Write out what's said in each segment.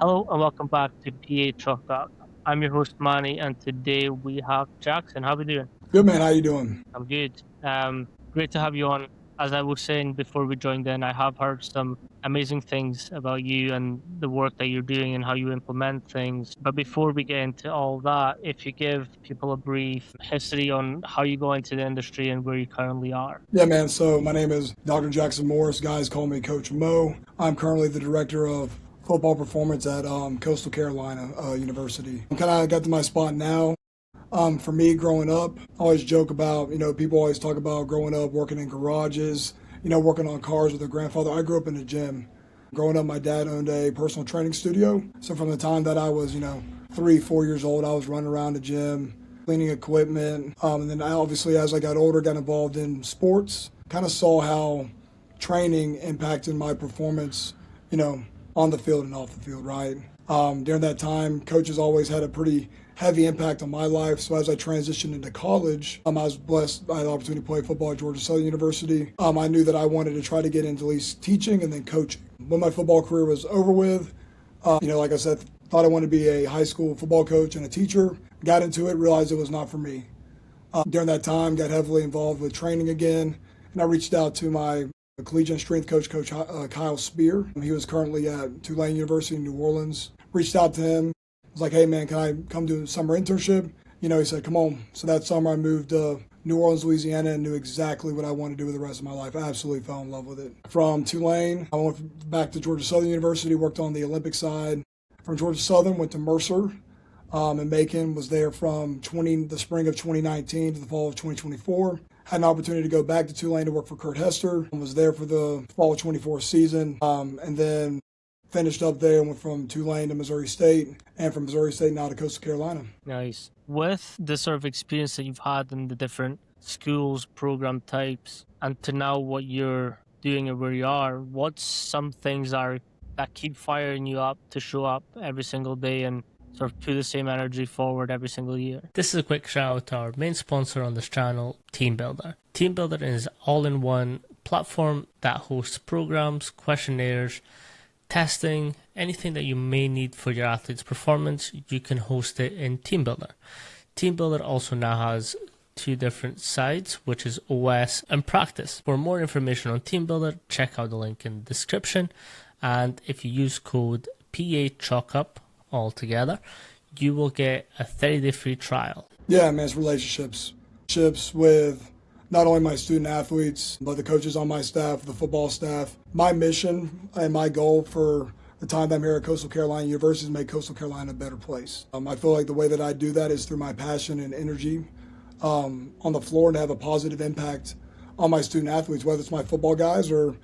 Hello and welcome back to PA Truck Talk. I'm your host Manny, and today we have Jackson. How we doing? Good, man. How you doing? I'm good. Great to have you on. As I was saying before we joined in, I have heard some amazing things about you and the work that you're doing and how you implement things. But before we get into all that, if you give people a brief history on how you go into the industry and where you currently are. Yeah, man. So my name is Dr. Jackson Morris. Guys call me Coach Mo. I'm currently the director of football performance at Coastal Carolina University. I'm kind of got to my spot now. For me, growing up, I always joke about, people always talk about growing up working in garages, working on cars with their grandfather. I grew up in the gym. Growing up, my dad owned a personal training studio. So from the time that I was, 3, 4 years old, I was running around the gym, cleaning equipment. And then obviously, as I got older, got involved in sports, kind of saw how training impacted my performance, on the field and off the field, right? During that time, coaches always had a pretty heavy impact on my life. So as I transitioned into college, I was blessed by the opportunity to play football at Georgia Southern University. I knew that I wanted to try to get into at least teaching and then coaching. When my football career was over with, like I said, thought I wanted to be a high school football coach and a teacher. Got into it, realized it was not for me. During that time, got heavily involved with training again, and I reached out to my collegiate strength coach, Kyle Spear. He was currently at Tulane University in New Orleans. Reached out to him. I was like, hey, man, can I come do a summer internship? He said, come on. So that summer I moved to New Orleans, Louisiana, and knew exactly what I wanted to do with the rest of my life. I absolutely fell in love with it. From Tulane, I went back to Georgia Southern University, worked on the Olympic side. From Georgia Southern, went to Mercer in Macon, was there from the spring of 2019 to the fall of 2024. Had an opportunity to go back to Tulane to work for Kurt Hester, and was there for the fall of 24 season, and then finished up there and went from Tulane to Missouri State, and from Missouri State now to Coastal Carolina. Nice. With the sort of experience that you've had in the different schools, program types, and to now what you're doing and where you are, what's some things that keep firing you up to show up every single day and sort of put the same energy forward every single year? This is a quick shout out to our main sponsor on this channel, TeamBuilder. TeamBuilder is an all-in-one platform that hosts programs, questionnaires, testing, anything that you may need for your athlete's performance, you can host it in TeamBuilder. TeamBuilder also now has 2 different sides, which is OS and Practice. For more information on TeamBuilder, check out the link in the description. And if you use code PACHOCKUP all together, you will get a 30-day free trial. Yeah, man, it's relationships with not only my student athletes, but the coaches on my staff, the football staff. My mission and my goal for the time that I'm here at Coastal Carolina University is to make Coastal Carolina a better place. I feel like the way that I do that is through my passion and energy on the floor, and have a positive impact on my student athletes, whether it's my football guys or,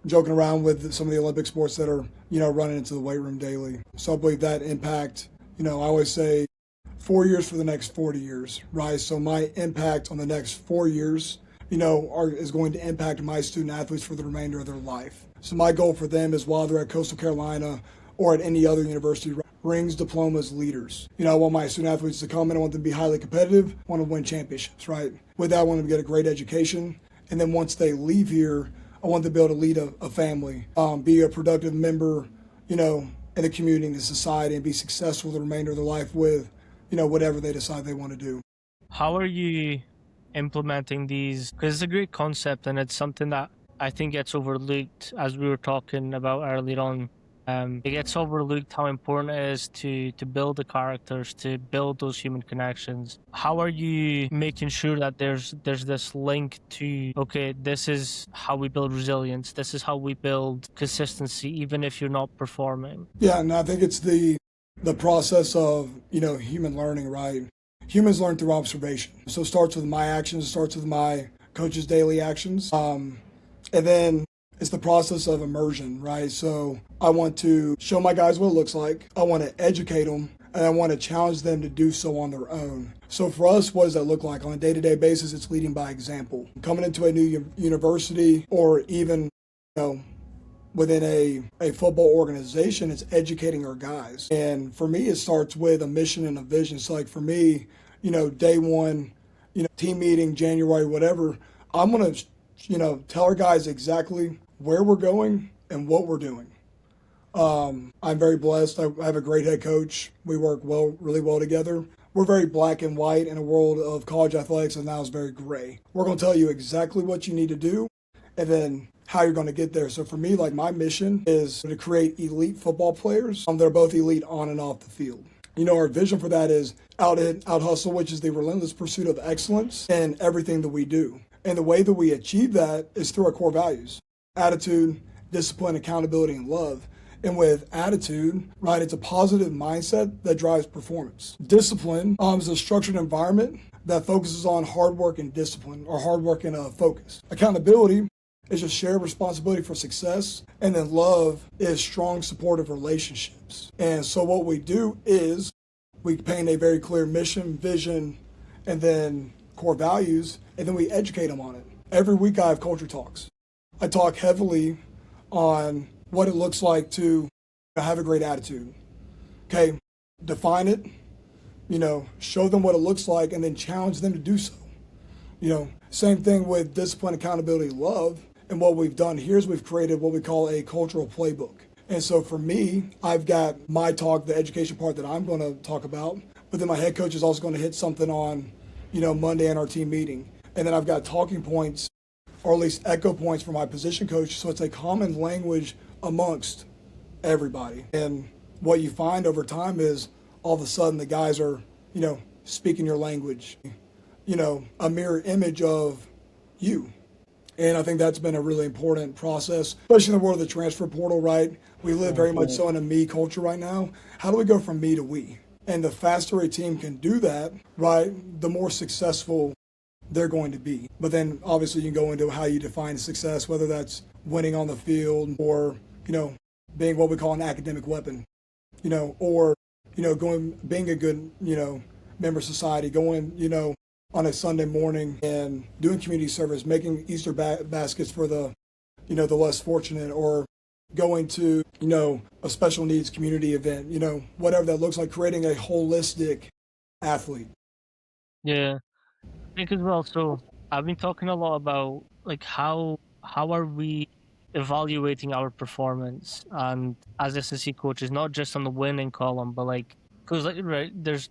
joking around with some of the Olympic sports that are, running into the weight room daily. So I believe that impact, I always say 4 years for the next 40 years, right? So my impact on the next 4 years, is going to impact my student athletes for the remainder of their life. So my goal for them is, while they're at Coastal Carolina or at any other university, rings, diplomas, leaders. I want my student athletes to come in. I want them to be highly competitive. I want to win championships, right? With that, I want them to get a great education. And then once they leave here, I want them to be able to lead a family, be a productive member, in the community, in the society, and be successful the remainder of their life with, whatever they decide they want to do. How are you implementing these? Because it's a great concept, and it's something that I think gets overlooked, as we were talking about earlier on. It gets overlooked how important it is to build the characters, to build those human connections. How are you making sure that there's this link to, okay, this is how we build resilience, this is how we build consistency, even if you're not performing? Yeah, and I think it's the process of, human learning, right? Humans learn through observation. So it starts with my actions, it starts with my coach's daily actions. And then it's the process of immersion, right? So I want to show my guys what it looks like. I want to educate them, and I want to challenge them to do so on their own. So for us, what does that look like? On a day-to-day basis, it's leading by example. Coming into a new university, or even, within a football organization, it's educating our guys. And for me, it starts with a mission and a vision. So like for me, day one, team meeting, January, whatever, I'm going to, tell our guys exactly where we're going and what we're doing. I'm very blessed. I have a great head coach. We work really well together. We're very black and white in a world of college athletics, and now it's very gray. We're going to tell you exactly what you need to do and then how you're going to get there. So for me, like my mission is to create elite football players. They're both elite on and off the field. Our vision for that is out hustle, which is the relentless pursuit of excellence in everything that we do. And the way that we achieve that is through our core values: attitude, discipline, accountability, and love. And with attitude, right, it's a positive mindset that drives performance. Discipline is a structured environment that focuses on hard work and discipline, or hard work and focus. Accountability is just shared responsibility for success. And then love is strong, supportive relationships. And so what we do is we paint a very clear mission, vision, and then core values, and then we educate them on it. Every week I have culture talks. I talk heavily on what it looks like to have a great attitude. Okay, define it, show them what it looks like, and then challenge them to do so. Same thing with discipline, accountability, love. And what we've done here is we've created what we call a cultural playbook. And so for me, I've got my talk, the education part that I'm going to talk about, but then my head coach is also going to hit something on, Monday in our team meeting. And then I've got talking points, or at least echo points for my position coach. So it's a common language amongst everybody. And what you find over time is all of a sudden the guys are, speaking your language, a mirror image of you. And I think that's been a really important process, especially in the world of the transfer portal, right? We live very much so in a me culture right now. How do we go from me to we? And the faster a team can do that, right, the more successful they're going to be. But then obviously you can go into how you define success, whether that's winning on the field or, being what we call an academic weapon, or, being a good, member of society, going, on a Sunday morning and doing community service, making Easter baskets for the, the less fortunate, or going to, a special needs community event, whatever that looks like, creating a holistic athlete. Yeah, I think as well. So I've been talking a lot about like how are we evaluating our performance, and as S&C coaches, not just on the winning column, but like because like right there's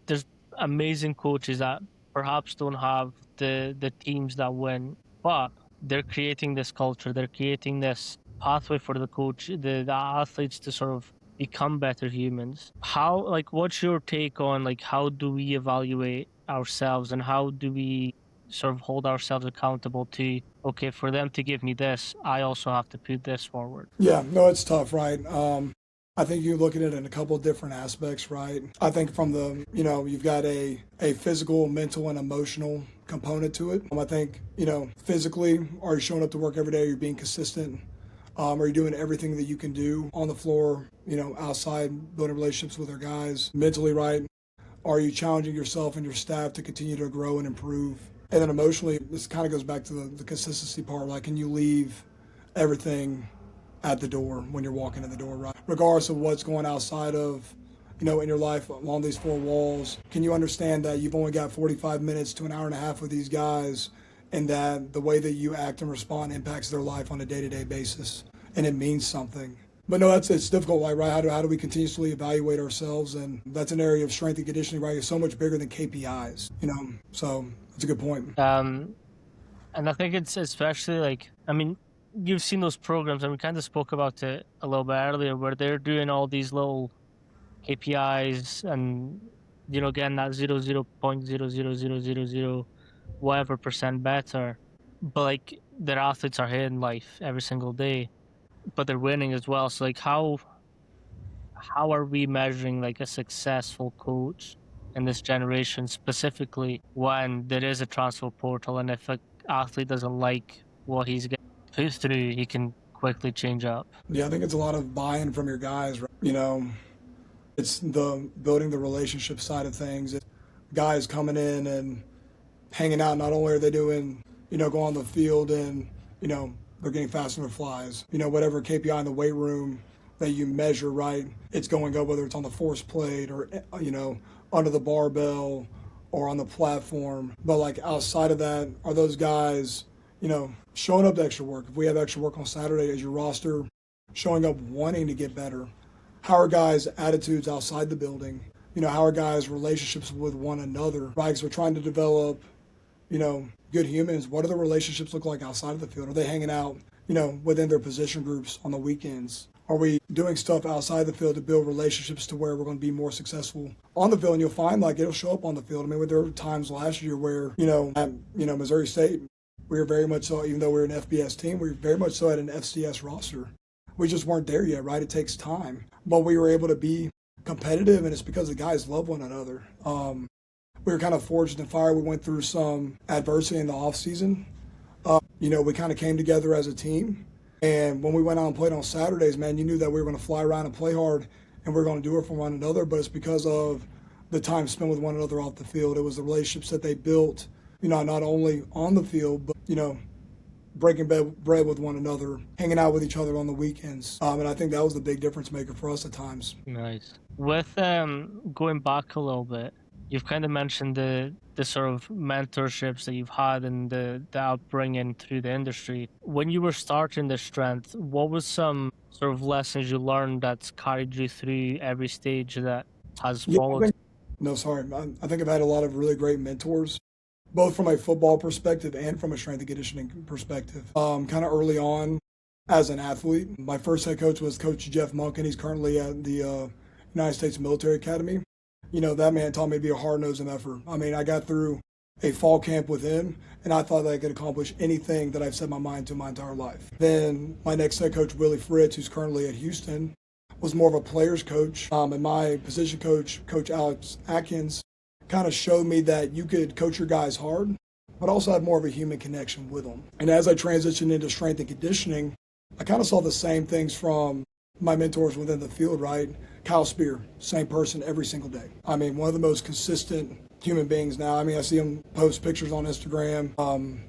amazing coaches that perhaps don't have the teams that win, but they're creating this culture, they're creating this pathway for the athletes to sort of become better humans. How, like, what's your take on like how do we evaluate ourselves, and how do we sort of hold ourselves accountable to, okay, for them to give me this, I also have to put this forward? Yeah, no, it's tough, right? I think you look at it in a couple of different aspects, right? I think from the, you've got a physical, mental, and emotional component to it. I think, physically, are you showing up to work every day? Are you being consistent? Are you doing everything that you can do on the floor, outside, building relationships with our guys? Mentally, right? Are you challenging yourself and your staff to continue to grow and improve? And then emotionally, this kind of goes back to the consistency part. Like, can you leave everything at the door when you're walking in the door, right? Regardless of what's going outside of, in your life along these four walls, can you understand that you've only got 45 minutes to an hour and a half with these guys, and that the way that you act and respond impacts their life on a day-to-day basis, and it means something? But no, it's difficult, like, right? How do we continuously evaluate ourselves? And that's an area of strength and conditioning, right? It's so much bigger than KPIs, so it's a good point. And I think it's especially like, I mean, you've seen those programs, and we kind of spoke about it a little bit earlier, where they're doing all these little KPIs and, getting that 0.000000 whatever percent better. But like their athletes are hitting life every single day, but they're winning as well. So like how are we measuring like a successful coach in this generation, specifically when there is a transfer portal, and if an athlete doesn't like what he's getting put through, he can quickly change up? Yeah, I think it's a lot of buy-in from your guys, right? It's the building the relationship side of things. It's guys coming in and hanging out. Not only are they doing, go on the field and, they're getting faster than flies. Whatever KPI in the weight room that you measure, right? It's going up, whether it's on the force plate or, under the barbell or on the platform. But like outside of that, are those guys, showing up to extra work? If we have extra work on Saturday as your roster, showing up wanting to get better, how are guys' attitudes outside the building? How are guys' relationships with one another, right? Because we're trying to develop, good humans. What do the relationships look like outside of the field? Are they hanging out, within their position groups on the weekends? Are we doing stuff outside the field to build relationships to where we're going to be more successful on the field? And you'll find like it'll show up on the field. I mean, there were times last year where, at, Missouri State, we were very much so, even though we were an FBS team, we were very much so at an FCS roster. We just weren't there yet, right? It takes time. But we were able to be competitive, and it's because the guys love one another. We were kind of forged in fire. We went through some adversity in the off season. We kind of came together as a team. And when we went out and played on Saturdays, man, you knew that we were going to fly around and play hard, and we were going to do it for one another. But it's because of the time spent with one another off the field. It was the relationships that they built, not only on the field, but, breaking bread with one another, hanging out with each other on the weekends. And I think that was the big difference maker for us at times. Nice. With going back a little bit, you've kind of mentioned the sort of mentorships that you've had and the upbringing through the industry. When you were starting the strength, what was some sort of lessons you learned that's carried you through every stage that has followed? I think I've had a lot of really great mentors, both from a football perspective and from a strength and conditioning perspective. Kind of early on as an athlete, my first head coach was Coach Jeff Monken. He's currently at the United States Military Academy. That man taught me to be a hard-nosed effort. I mean, I got through a fall camp with him, and I thought that I could accomplish anything that I've set my mind to my entire life. Then my next head coach, Willie Fritz, who's currently at Houston, was more of a player's coach. And my position coach, Coach Alex Atkins, kind of showed me that you could coach your guys hard, but also have more of a human connection with them. And as I transitioned into strength and conditioning, I kind of saw the same things from my mentors within the field, right? Kyle Spear, same person every single day. I mean, one of the most consistent human beings now. I mean, I see him post pictures on Instagram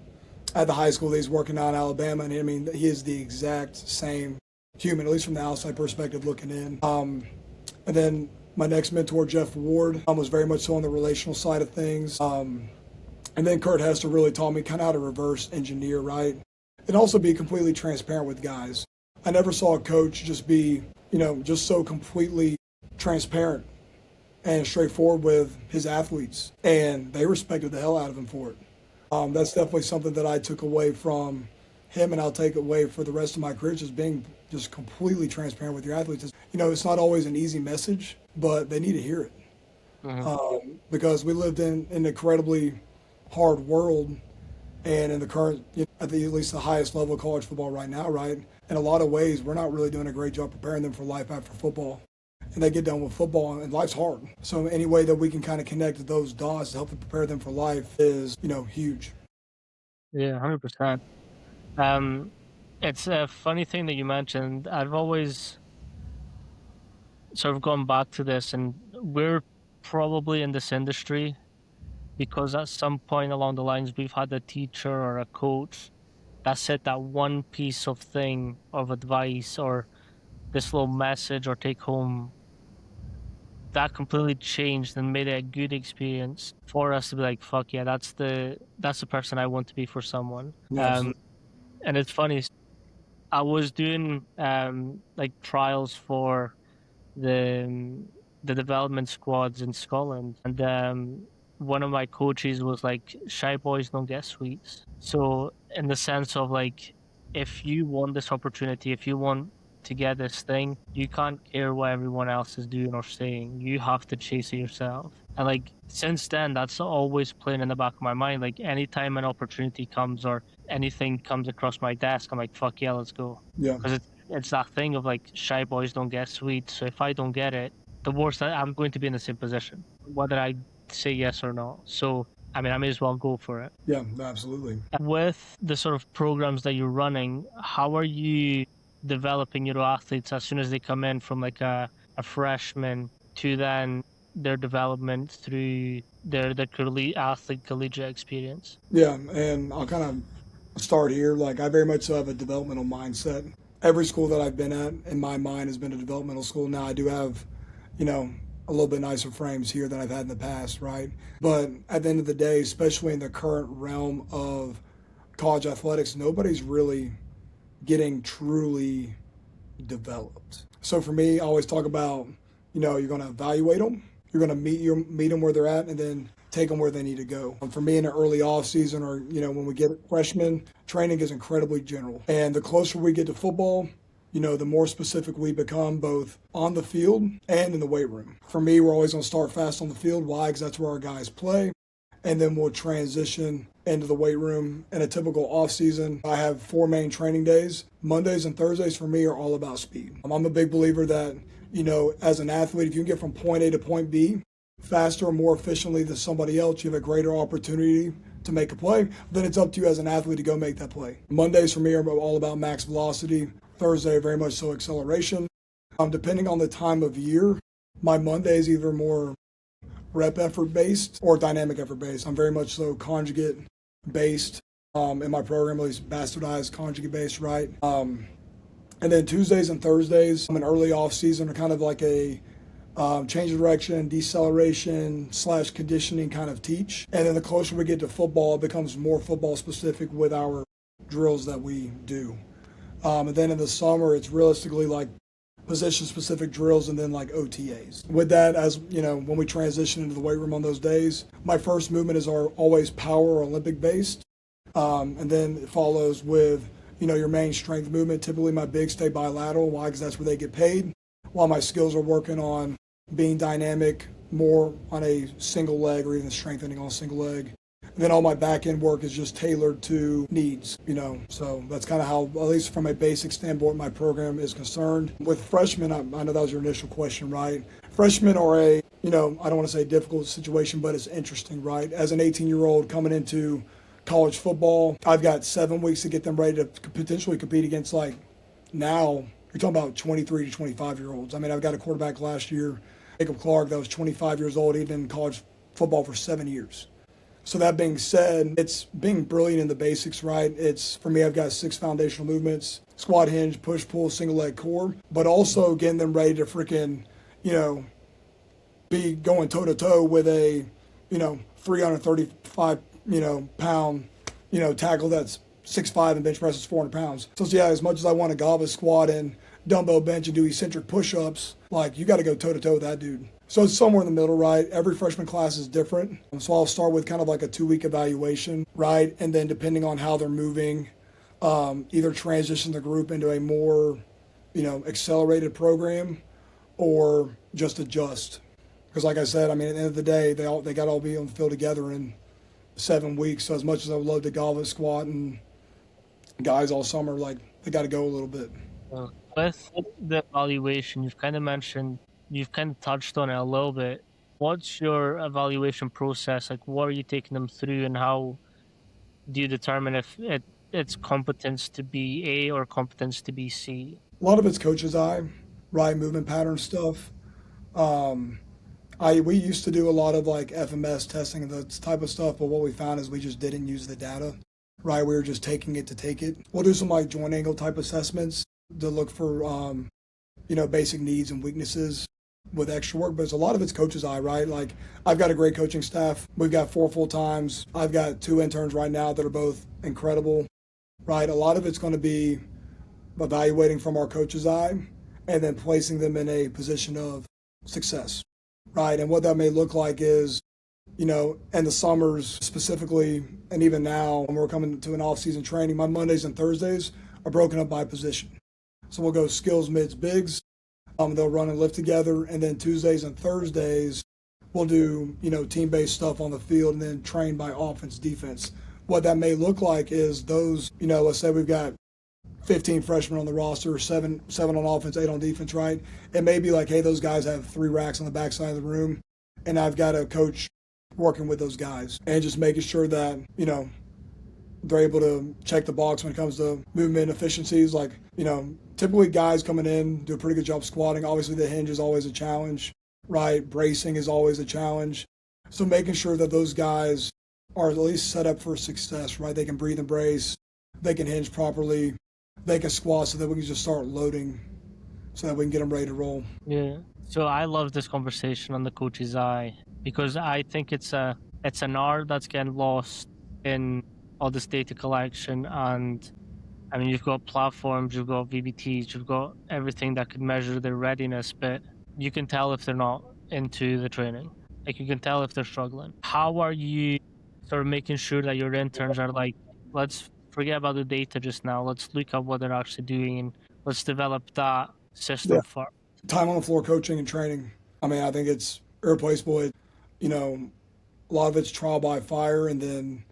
at the high school that he's working out in Alabama, and I mean, he is the exact same human, at least from the outside perspective looking in. And then my next mentor, Jeff Ward, was very much so on the relational side of things. And then Kurt Hester really taught me kind of how to reverse engineer, right? And also be completely transparent with guys. I never saw a coach just be, just so completely transparent and straightforward with his athletes. And they respected the hell out of him for it. That's definitely something that I took away from him, and I'll take away for the rest of my career, just being just completely transparent with your athletes. It's not always an easy message, but they need to hear it. Because we lived in an incredibly hard world, and in the current, at least the highest level of college football right now, right? In a lot of ways, we're not really doing a great job preparing them for life after football. And they get done with football, and life's hard. So any way that we can kind of connect those dots to help them prepare them for life is, huge. Yeah, 100%. It's a funny thing that you mentioned. I've always sort of gone back to this, and we're probably in this industry because at some point along the lines we've had a teacher or a coach that said that one piece of thing of advice or this little message or take home that completely changed and made it a good experience for us to be like, fuck yeah, that's the person I want to be for someone. Yeah, and it's funny, I was doing like trials for the development squads in Scotland, and one of my coaches was like, shy boys don't get sweets. So in the sense of like, if you want this opportunity, if you want to get this thing, you can't care what everyone else is doing or saying. You have to chase it yourself. And like since then, that's always playing in the back of my mind. Like anytime an opportunity comes or anything comes across my desk, I'm like, fuck yeah, let's go. Yeah. Because it's that thing of like, shy boys don't get sweets. So if I don't get it, the worst, I'm going to be in the same position, whether I say yes or no. So I mean, I may as well go for it. Yeah, absolutely. With the sort of programs that you're running, how are you developing your athletes as soon as they come in from like a freshman to then their development through their collegiate experience? Yeah, and I'll kind of start here. Like, I very much have a developmental mindset. Every school that I've been at, in my mind, has been a developmental school. Now, I do have, a little bit nicer frames here than I've had in the past, right? But at the end of the day, especially in the current realm of college athletics, nobody's really getting truly developed. So for me, I always talk about, you're going to evaluate them, you're going to meet them where they're at, and then take them where they need to go. For me, in the early off season, or when we get freshmen, training is incredibly general, and the closer we get to football, the more specific we become both on the field and in the weight room. For me, we're always going to start fast on the field. Why? Because that's where our guys play. And then we'll transition into the weight room. In a typical off season, I have 4 main training days. Mondays and Thursdays for me are all about speed. I'm a big believer that, as an athlete, if you can get from point A to point B faster and more efficiently than somebody else, you have a greater opportunity to make a play. Then it's up to you as an athlete to go make that play. Mondays for me are all about max velocity. Thursday, very much so acceleration. Depending on the time of year, my Monday is either more rep effort based or dynamic effort based. I'm very much so conjugate based in my program, at least bastardized conjugate based, right? And then Tuesdays and Thursdays, I'm an early off season, are kind of like a change of direction, deceleration / conditioning kind of teach. And then the closer we get to football, it becomes more football specific with our drills that we do. And then in the summer, it's realistically like position-specific drills and then like OTAs. With that, as when we transition into the weight room on those days, my first movement is always power or Olympic-based, and then it follows with your main strength movement. Typically, my bigs stay bilateral. Why? Because that's where they get paid. While my skills are working on being dynamic, more on a single leg or even strengthening on a single leg. And then all my back end work is just tailored to needs, So that's kind of how, at least from a basic standpoint, my program is concerned. With freshmen, I know that was your initial question, right? Freshmen are I don't want to say difficult situation, but it's interesting, right? As an 18-year-old coming into college football, I've got 7 weeks to get them ready to potentially compete against, now, you're talking about 23 to 25-year-olds. I mean, I've got a quarterback last year, Jacob Clark, that was 25 years old. He'd been in college football for 7 years. So that being said, it's being brilliant in the basics, right? It's, for me, I've got 6 foundational movements: squat, hinge, push, pull, single leg core, but also getting them ready to freaking, be going toe to toe with a, 335, pound, tackle that's 6'5" and bench presses 400 pounds. So yeah, as much as I want to goblet squat and dumbbell bench and do eccentric push-ups, you got to go toe to toe with that dude. So it's somewhere in the middle, right? Every freshman class is different. So I'll start with kind of like a 2-week evaluation, right? And then depending on how they're moving, either transition the group into a more, accelerated program or just adjust. Because like I said, at the end of the day, they got to all be on the field together in 7 weeks. So as much as I would love to goblet squat and guys all summer, they got to go a little bit. With the evaluation, you've kind of touched on it a little bit. What's your evaluation process? What are you taking them through, and how do you determine if it's competence to be A or competence to be C? A lot of it's coach's eye, right? Movement pattern stuff. We used to do a lot of FMS testing and that type of stuff, but what we found is we just didn't use the data, right? We were just taking it to take it. We'll do some joint angle type assessments to look for, basic needs and weaknesses with extra work, but a lot of it's coach's eye, right? I've got a great coaching staff. We've got 4 full-times. I've got 2 interns right now that are both incredible, right? A lot of it's going to be evaluating from our coach's eye and then placing them in a position of success, right? And what that may look like is, in the summers specifically, and even now when we're coming to an off-season training, my Mondays and Thursdays are broken up by position. So we'll go skills, mids, bigs. They'll run and lift together. And then Tuesdays and Thursdays, we'll do, team-based stuff on the field and then train by offense, defense. What that may look like is those, let's say we've got 15 freshmen on the roster, seven on offense, 8 on defense, right? It may be hey, those guys have 3 racks on the backside of the room, and I've got a coach working with those guys and just making sure that, they're able to check the box when it comes to movement efficiencies. Typically guys coming in do a pretty good job squatting. Obviously the hinge is always a challenge, right? Bracing is always a challenge. So making sure that those guys are at least set up for success, right? They can breathe and brace, they can hinge properly, they can squat, so that we can just start loading so that we can get them ready to roll. Yeah. So I love this conversation on the coach's eye, because I think it's an art that's getting lost in all the data collection and I mean, you've got platforms, you've got VBTs, you've got everything that could measure their readiness, but you can tell if they're not into the training. Like, you can tell if they're struggling. How are you sort of making sure that your interns are like, let's forget about the data just now, let's look at what they're actually doing and let's develop that Yeah. system for. Time on the floor coaching and training. I mean, I think it's irreplaceable. You know, a lot of it's trial by fire, and then,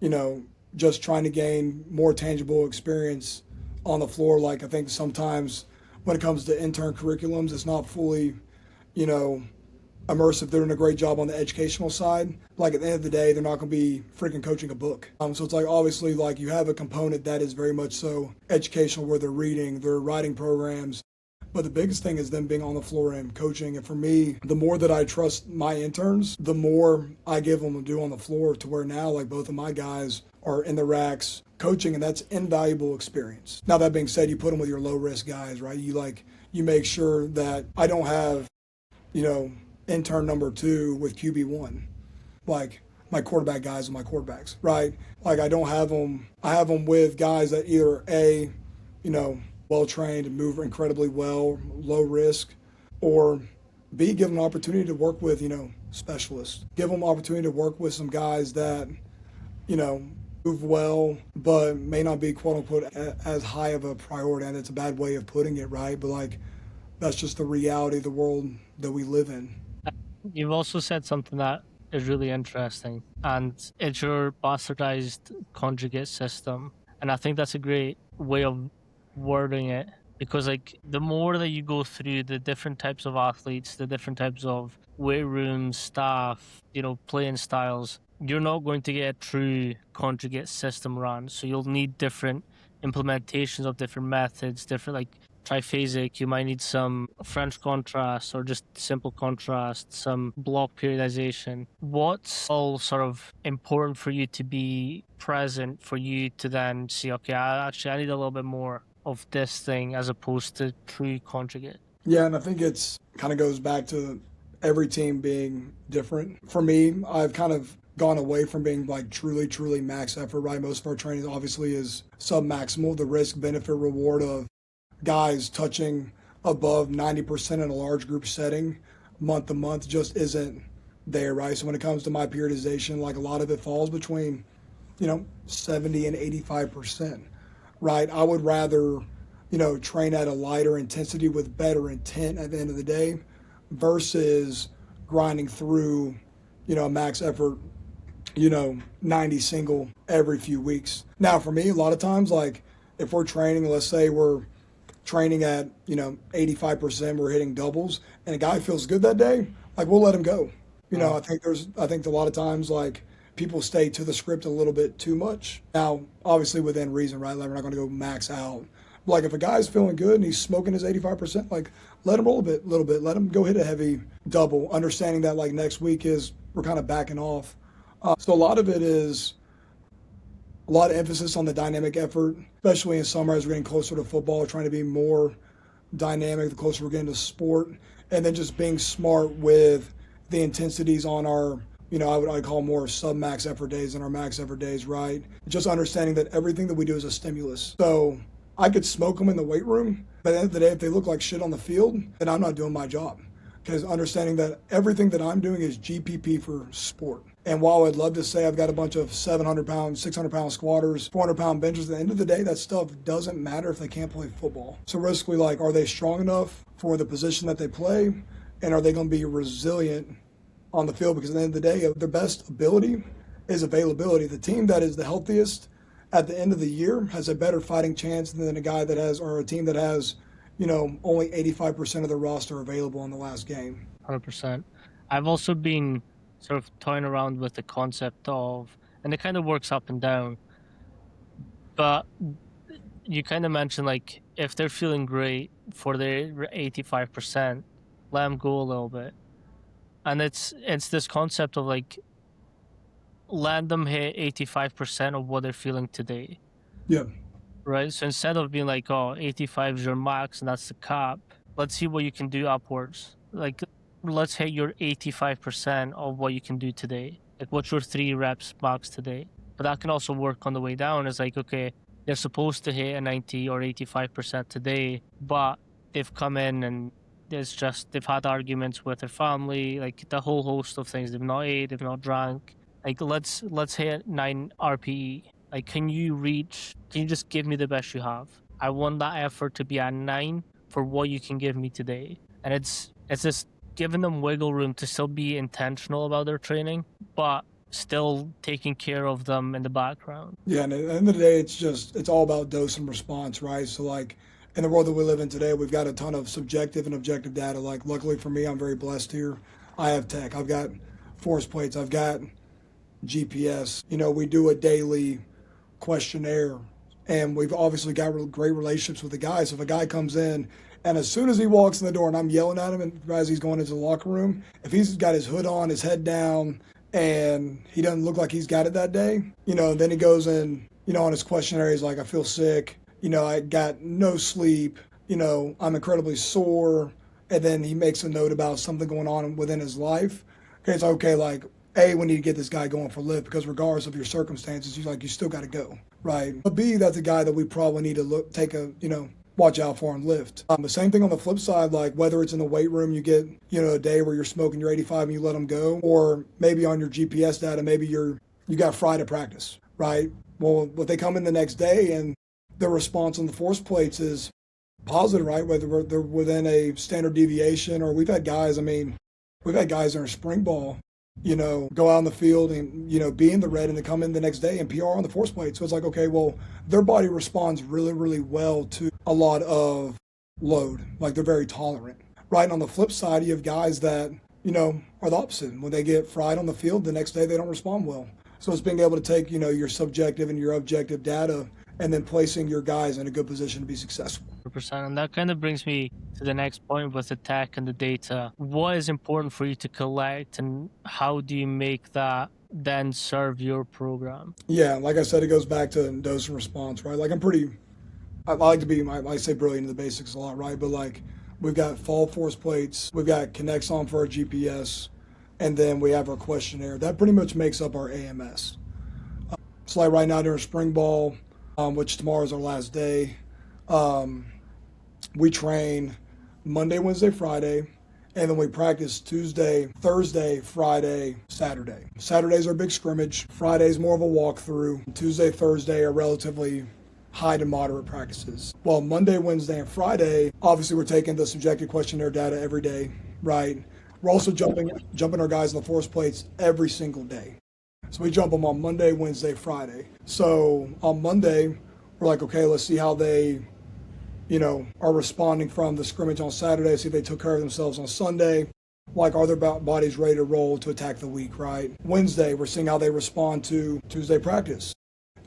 you know, just trying to gain more tangible experience on the floor. Like, I think sometimes when it comes to intern curriculums, it's not fully, you know, immersive. They're doing a great job on the educational side. Like, at the end of the day, they're not going to be freaking coaching a book. So it's like, obviously, like, you have a component that is very much so educational, where they're reading, they're writing programs. But the biggest thing is them being on the floor and coaching. And for me, the more that I trust my interns, the more I give them to do on the floor, to where now, like, both of my guys are in the racks coaching, and that's invaluable experience. Now, that being said, you put them with your low risk guys, right? You make sure that I don't have, you know, intern number 2 with QB1. Like, my quarterback guys and my quarterbacks, right? Like, I don't have them. I have them with guys that either A, you know, well trained and move incredibly well, low risk, or B, give them an opportunity to work with, you know, specialists. Give them an opportunity to work with some guys that, you know, move well, but may not be quote unquote as high of a priority. And it's a bad way of putting it, right? But like, that's just the reality of the world that we live in. You've also said something that is really interesting, and it's your bastardized conjugate system. And I think that's a great way of wording it, because like the more that you go through the different types of athletes, the different types of weight rooms, staff, you know, playing styles, you're not going to get a true conjugate system run. So you'll need different implementations of different methods, different like triphasic, you might need some French contrast or just simple contrast, some block periodization. What's all sort of important for you to be present for you to then see, okay, I need a little bit more of this thing as opposed to true conjugate? Yeah, and I think it's kind of goes back to every team being different. For me, I've kind of gone away from being like truly max effort, right? Most of our training obviously is submaximal, the risk benefit reward of guys touching above 90% in a large group setting month to month just isn't there, right? So when it comes to my periodization, like, a lot of it falls between, you know, 70 and 85%, right? I would rather, you know, train at a lighter intensity with better intent at the end of the day versus grinding through, you know, a max effort, you know, 90 single every few weeks. Now, for me, a lot of times, like, if we're training, let's say we're training at, you know, 85%, we're hitting doubles, and a guy feels good that day, like, we'll let him go. You know, I think a lot of times, like, people stay to the script a little bit too much. Now, obviously within reason, right? Like, we're not going to go max out. Like, if a guy's feeling good and he's smoking his 85%, like, let him roll a little bit. Let him go hit a heavy double, understanding that, like, next week is we're kind of backing off. So a lot of it is a lot of emphasis on the dynamic effort, especially in summer as we're getting closer to football, trying to be more dynamic the closer we're getting to sport, and then just being smart with the intensities on our, you know, I'd call more sub-max effort days than our max effort days, right? Just understanding that everything that we do is a stimulus. So I could smoke them in the weight room, but at the end of the day, if they look like shit on the field, then I'm not doing my job. Because understanding that everything that I'm doing is GPP for sport. And while I'd love to say I've got a bunch of 700-pound, 600-pound squatters, 400-pound benches, at the end of the day, that stuff doesn't matter if they can't play football. So basically, like, are they strong enough for the position that they play? And are they going to be resilient on the field? Because at the end of the day, their best ability is availability. The team that is the healthiest at the end of the year has a better fighting chance than a guy that has, or a team that has, you know, only 85% of the roster available in the last game. 100%. I've also been sort of toying around with the concept of, and it kind of works up and down, but you kind of mentioned, like, if they're feeling great for their 85%, let them go a little bit. And it's this concept of, like, let them hit 85% of what they're feeling today. Yeah. Right? So instead of being like, oh, 85 is your max and that's the cap, let's see what you can do upwards. Like, let's hit your 85% of what you can do today. Like, what's your 3 reps max today? But that can also work on the way down. It's like, okay, they're supposed to hit a 90 or 85% today, but they've come in and they've had arguments with their family, like the whole host of things. They've not ate, they've not drank. Like let's hit 9 RPE. Like can you just give me the best you have? I want that effort to be at 9 for what you can give me today. And it's just giving them wiggle room to still be intentional about their training, but still taking care of them in the background. Yeah, and at the end of the day, it's all about dose and response, right? So like in the world that we live in today, we've got a ton of subjective and objective data. Like luckily for me, I'm very blessed here. I have tech. I've got force plates. I've got GPS. You know, we do a daily questionnaire, and we've obviously got great relationships with the guys. So if a guy comes in, and as soon as he walks in the door and I'm yelling at him and as he's going into the locker room, if he's got his hood on, his head down, and he doesn't look like he's got it that day, you know, then he goes in, you know, on his questionnaire, he's like, I feel sick, you know, I got no sleep, you know, I'm incredibly sore. And then he makes a note about something going on within his life. Okay, it's okay, like, A, we need to get this guy going for lift because regardless of your circumstances, he's like, you still got to go, right? But B, that's a guy that we probably need to watch out for and lift. The same thing on the flip side, like whether it's in the weight room, you get, you know, a day where you're smoking your 85 and you let them go, or maybe on your GPS data, maybe you got fried at practice, right? Well, they come in the next day and their response on the force plates is positive, right? Whether they're within a standard deviation, or we've had guys during spring ball, you know, go out in the field and, you know, be in the red and then come in the next day and PR on the force plate. So it's like, okay, well, their body responds really, really well to a lot of load. Like they're very tolerant. Right. And on the flip side, you have guys that, you know, are the opposite. When they get fried on the field, the next day they don't respond well. So it's being able to take, you know, your subjective and your objective data and then placing your guys in a good position to be successful. 100%. And that kind of brings me to the next point with the tech and the data. What is important for you to collect, and how do you make that then serve your program? Yeah, like I said, it goes back to dose and response, right? Like I like to be, I say brilliant in the basics a lot, right? But like we've got fall force plates, we've got connects on for our GPS, and then we have our questionnaire. That pretty much makes up our AMS. So like right now during spring ball, which tomorrow is our last day, we train Monday, Wednesday, Friday, and then we practice Tuesday, Thursday, Friday, Saturday. Saturday's our big scrimmage. Friday's more of a walkthrough. Tuesday, Thursday are relatively high to moderate practices. Well, Monday, Wednesday, and Friday, obviously we're taking the subjective questionnaire data every day, right? We're also jumping our guys on the force plates every single day. So we jump them on Monday, Wednesday, Friday. So on Monday, we're like, okay, let's see how they, you know, are responding from the scrimmage on Saturday, see if they took care of themselves on Sunday. Like, are their bodies ready to roll to attack the week, right? Wednesday, we're seeing how they respond to Tuesday practice.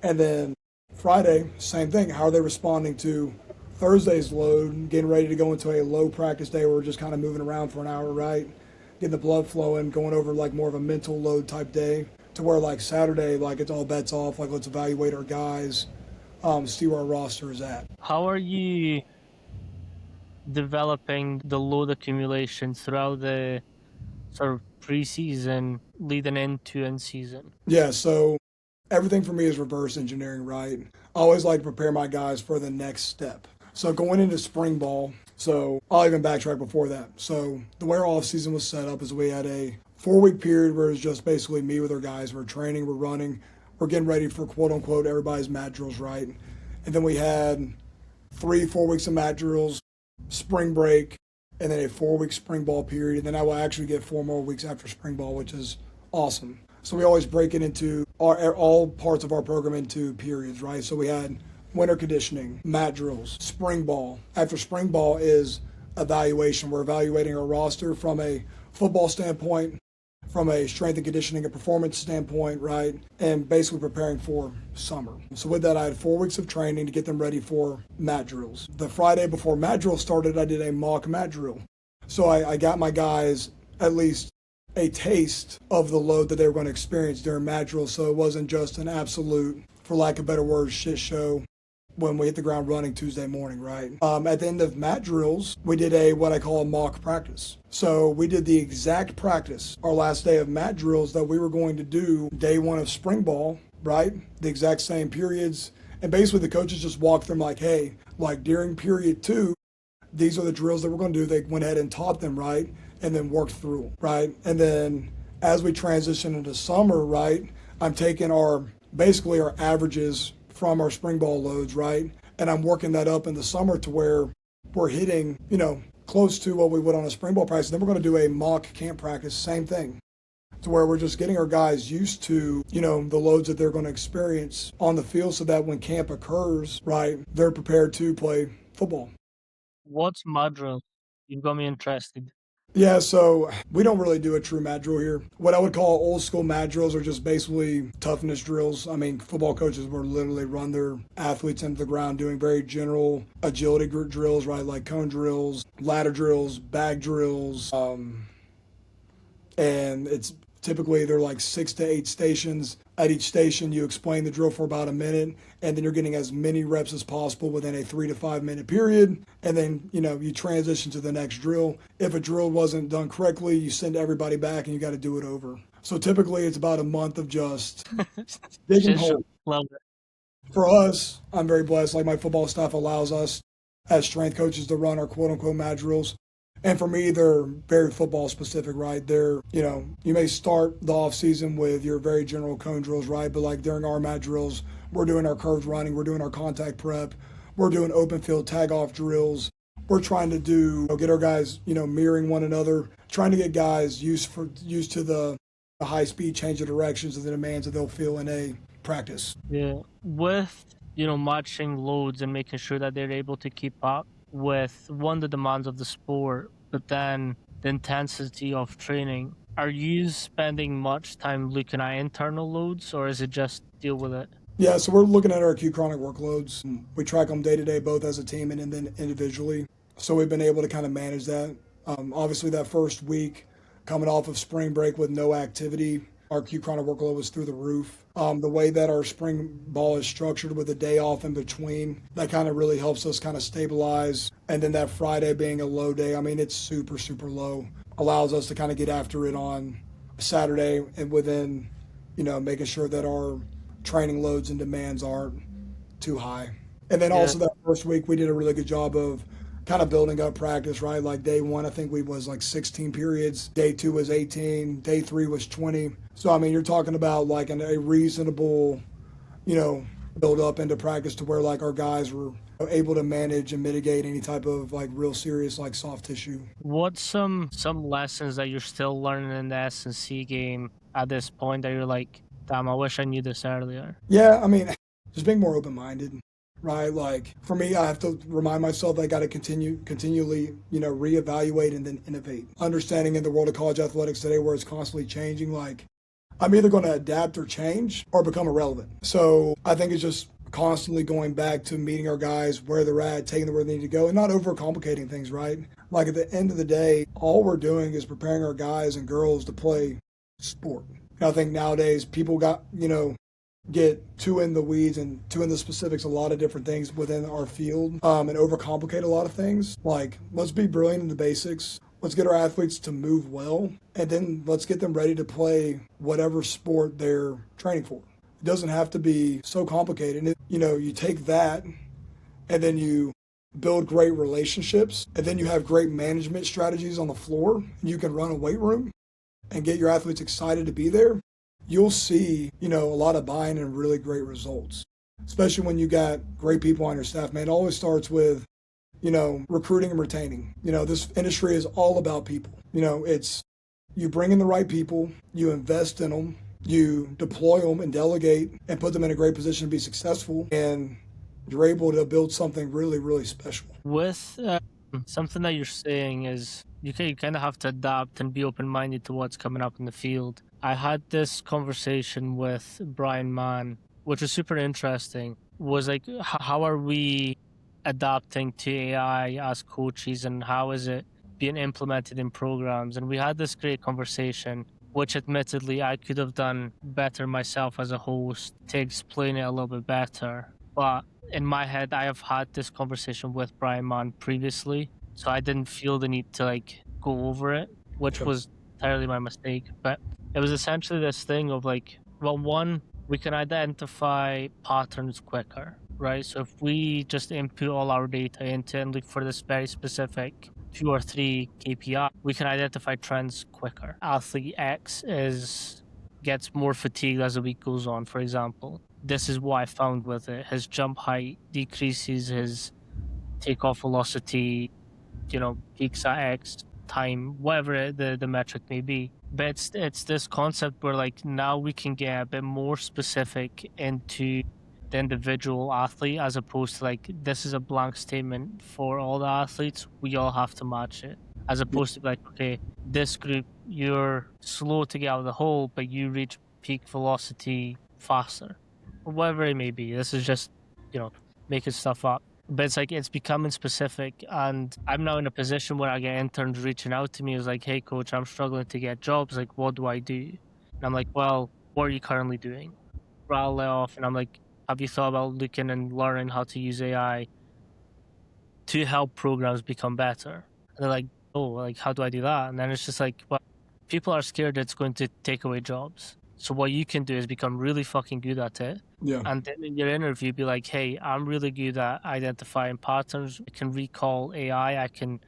And then Friday, same thing. How are they responding to Thursday's load, getting ready to go into a low practice day where we're just kind of moving around for an hour, right? Getting the blood flowing, going over like more of a mental load type day, to where like Saturday, like it's all bets off, like let's evaluate our guys, see where our roster is at. How are you developing the load accumulation throughout the sort of preseason leading into in season? Yeah, so everything for me is reverse engineering, right? I always like to prepare my guys for the next step. So going into spring ball, so I'll even backtrack before that. So the way our off season was set up is we had a 4-week period where it's just basically me with our guys. We're training, we're running, we're getting ready for quote unquote everybody's mat drills, right? And then we had 3-4 weeks of mat drills, spring break, and then a 4-week spring ball period. And then I will actually get 4 more weeks after spring ball, which is awesome. So we always break it into all parts of our program into periods, right? So we had winter conditioning, mat drills, spring ball. After spring ball is evaluation. We're evaluating our roster from a football standpoint, from a strength and conditioning and performance standpoint, right? And basically preparing for summer. So with that, I had 4 weeks of training to get them ready for mat drills. The Friday before mat drill started, I did a mock mat drill. So I got my guys at least a taste of the load that they were going to experience during mat drill. So it wasn't just an absolute, for lack of better words, shit show when we hit the ground running Tuesday morning, right? At the end of mat drills, we did what I call a mock practice. So we did the exact practice, our last day of mat drills, that we were going to do day 1 of spring ball, right? The exact same periods, And basically the coaches just walk them like, hey, like during period 2, these are the drills that we're going to do. They went ahead and taught them, right? And then worked through, right? And then as we transition into summer, right, I'm taking basically our averages from our spring ball loads, right? And I'm working that up in the summer to where we're hitting, close to what we would on a spring ball practice. Then we're going to do a mock camp practice, same thing, to where we're just getting our guys used to, the loads that they're going to experience on the field so that when camp occurs, right, they're prepared to play football. What's mud drill? You've got me interested. Yeah, so we don't really do a true mat drill here. What I would call old school mat drills are just basically toughness drills. I mean, football coaches would literally run their athletes into the ground doing very general agility drills, right? Like cone drills, ladder drills, bag drills. And it's typically they're like 6 to 8 stations. At each station, you explain the drill for about a minute, and then you're getting as many reps as possible within a 3 to 5 minute period. And then, you transition to the next drill. If a drill wasn't done correctly, you send everybody back and you got to do it over. So typically it's about a month of just digging holes. Love it. For us, I'm very blessed. Like my football staff allows us as strength coaches to run our quote unquote mat drills. And for me, they're very football specific, right? They're, you may start the off season with your very general cone drills, right? But like during our mat drills, we're doing our curved running, we're doing our contact prep, we're doing open field tag off drills. We're trying to get our guys, mirroring one another, trying to get guys used to the high speed change of directions and the demands that they'll feel in a practice. Yeah. With, matching loads and making sure that they're able to keep up with the demands of the sport, but then the intensity of training. Are you spending much time looking at internal loads, or is it just deal with it? Yeah, so we're looking at our acute chronic workloads. We track them day to day, both as a team and then individually. So we've been able to kind of manage that. Obviously, that first week, coming off of spring break with no activity, our acute chronic workload was through the roof. The way that our spring ball is structured with a day off in between, that kind of really helps us kind of stabilize. And then that Friday being a low day, I mean, it's super, super low. Allows us to kind of get after it on Saturday and within, making sure that our training loads and demands aren't too high. And then also that first week, we did a really good job of kind of building up practice, right? Like day 1, I think we was like 16 periods. Day 2 was 18. Day 3 was 20. So, I mean, you're talking about like a reasonable, build up into practice to where like our guys were able to manage and mitigate any type of like real serious like soft tissue. What's some lessons that you're still learning in the S&C game at this point that you're like, damn, I wish I knew this earlier? Yeah, I mean, just being more open-minded. Right, like for me, I have to remind myself I got to continually, reevaluate and then innovate. Understanding in the world of college athletics today, where it's constantly changing, like I'm either going to adapt or change or become irrelevant. So I think it's just constantly going back to meeting our guys where they're at, taking them where they need to go, and not overcomplicating things. Right, like at the end of the day, all we're doing is preparing our guys and girls to play sport. And I think nowadays people got, get too in the weeds and too in the specifics, a lot of different things within our field, and overcomplicate a lot of things. Like, let's be brilliant in the basics. Let's get our athletes to move well, and then let's get them ready to play whatever sport they're training for. It doesn't have to be so complicated. You take that, and then you build great relationships, and then you have great management strategies on the floor, and you can run a weight room and get your athletes excited to be there. You'll see, a lot of buy-in and really great results, especially when you got great people on your staff, man. It always starts with, recruiting and retaining. This industry is all about people. It's you bring in the right people, you invest in them, you deploy them and delegate and put them in a great position to be successful, and you're able to build something really, really special. With something that you're saying is you kind of have to adapt and be open-minded to what's coming up in the field. I had this conversation with Brian Mann, which is super interesting. Was like, how are we adapting to AI as coaches, and how is it being implemented in programs? And we had this great conversation, which admittedly I could have done better myself as a host to explain it a little bit better. But in my head, I have had this conversation with Brian Mann previously, so I didn't feel the need to go over it, which was entirely my mistake. But it was essentially this thing of one, we can identify patterns quicker, right? So if we just input all our data into and look for this very specific 2 or 3 KPI, we can identify trends quicker. Athlete X is gets more fatigued as the week goes on, for example. This is what I found with it. His jump height decreases, his takeoff velocity, peaks at X time, whatever the metric may be. But it's this concept where like now we can get a bit more specific into the individual athlete as opposed to like this is a blank statement for all the athletes. We all have to match it. As opposed to like, okay, this group you're slow to get out of the hole, but you reach peak velocity faster. Or whatever it may be. This is just, making stuff up, but it's like it's becoming specific, and I'm now in a position where I get interns reaching out to me. It's like, hey coach, I'm struggling to get jobs, like what do I do? And I'm like, well, what are you currently doing? I'll lay off, and I'm like, have you thought about looking and learning how to use AI to help programs become better? And they're like, oh, like how do I do that? And then it's just like, well, people are scared it's going to take away jobs. So what you can do is become really fucking good at it. Yeah. And then in your interview, be like, hey, I'm really good at identifying patterns. I can recall AI. I can,